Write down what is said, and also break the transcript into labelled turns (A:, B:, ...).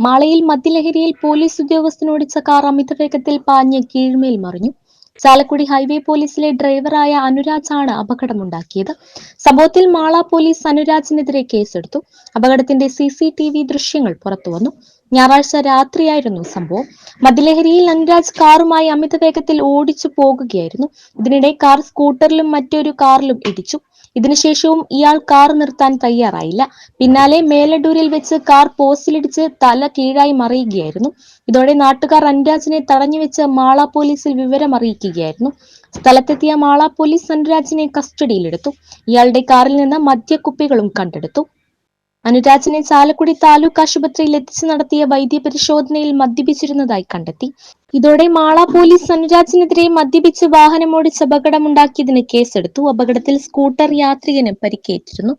A: മാളയിൽ മദ്യലഹരിയിൽ police ഉദ്യോഗസ്ഥനോടിച്ച car അമിതവേഗത്തിൽ പാഞ്ഞ് കീഴ്മേൽ മറിഞ്ഞു. ചാലക്കുടി ഹൈവേ പോലീസിലെ ഡ്രൈവറായ അനുരാജാണ് അപകടമുണ്ടാക്കിയത്. സംഭവത്തിൽ മാള പോലീസ് അനുരാജിനെതിരെ കേസെടുത്തു. അപകടത്തിന്റെ CCTV ദൃശ്യങ്ങൾ പുറത്തുവന്നു. ഞായറാഴ്ച രാത്രിയായിരുന്നു സംഭവം. മദ്യലഹരിയിൽ അനുരാജ് കാറുമായി അമിതവേഗത്തിൽ ഓടിച്ചു പോകുകയായിരുന്നു. ഇതിനിടെ കാർ സ്കൂട്ടറിലും മറ്റൊരു കാറിലും ഇടിച്ചു. ഇതിനുശേഷവും ഇയാൾ കാർ നിർത്താൻ തയ്യാറായില്ല. പിന്നാലെ മേലഡൂരിൽ വെച്ച് കാർ പോസ്റ്റിലിടിച്ച് തല കീഴായി മറിയുകയായിരുന്നു. ഇതോടെ നാട്ടുകാർ അനുരാജിനെ തടഞ്ഞുവെച്ച് മാള പോലീസിൽ വിവരം അറിയിക്കുകയായിരുന്നു. സ്ഥലത്തെത്തിയ മാള പോലീസ് അനുരാജിനെ കസ്റ്റഡിയിലെടുത്തു. ഇയാളുടെ കാറിൽ നിന്ന് മദ്യക്കുപ്പികളും കണ്ടെടുത്തു. അനുരാജിനെ ചാലക്കുടി താലൂക്ക് ആശുപത്രിയിൽ എത്തിച്ച് നടത്തിയ വൈദ്യപരിശോധനയിൽ മദ്യപിച്ചിരുന്നതായി കണ്ടെത്തി. ഇതോടെ മാള പോലീസ് അനുരാജിനെതിരെ മദ്യപിച്ച് വാഹനമോടിച്ച് അപകടമുണ്ടാക്കിയതിന് കേസെടുത്തു. അപകടത്തിൽ സ്കൂട്ടർ യാത്രികന് പരിക്കേറ്റിരുന്നു.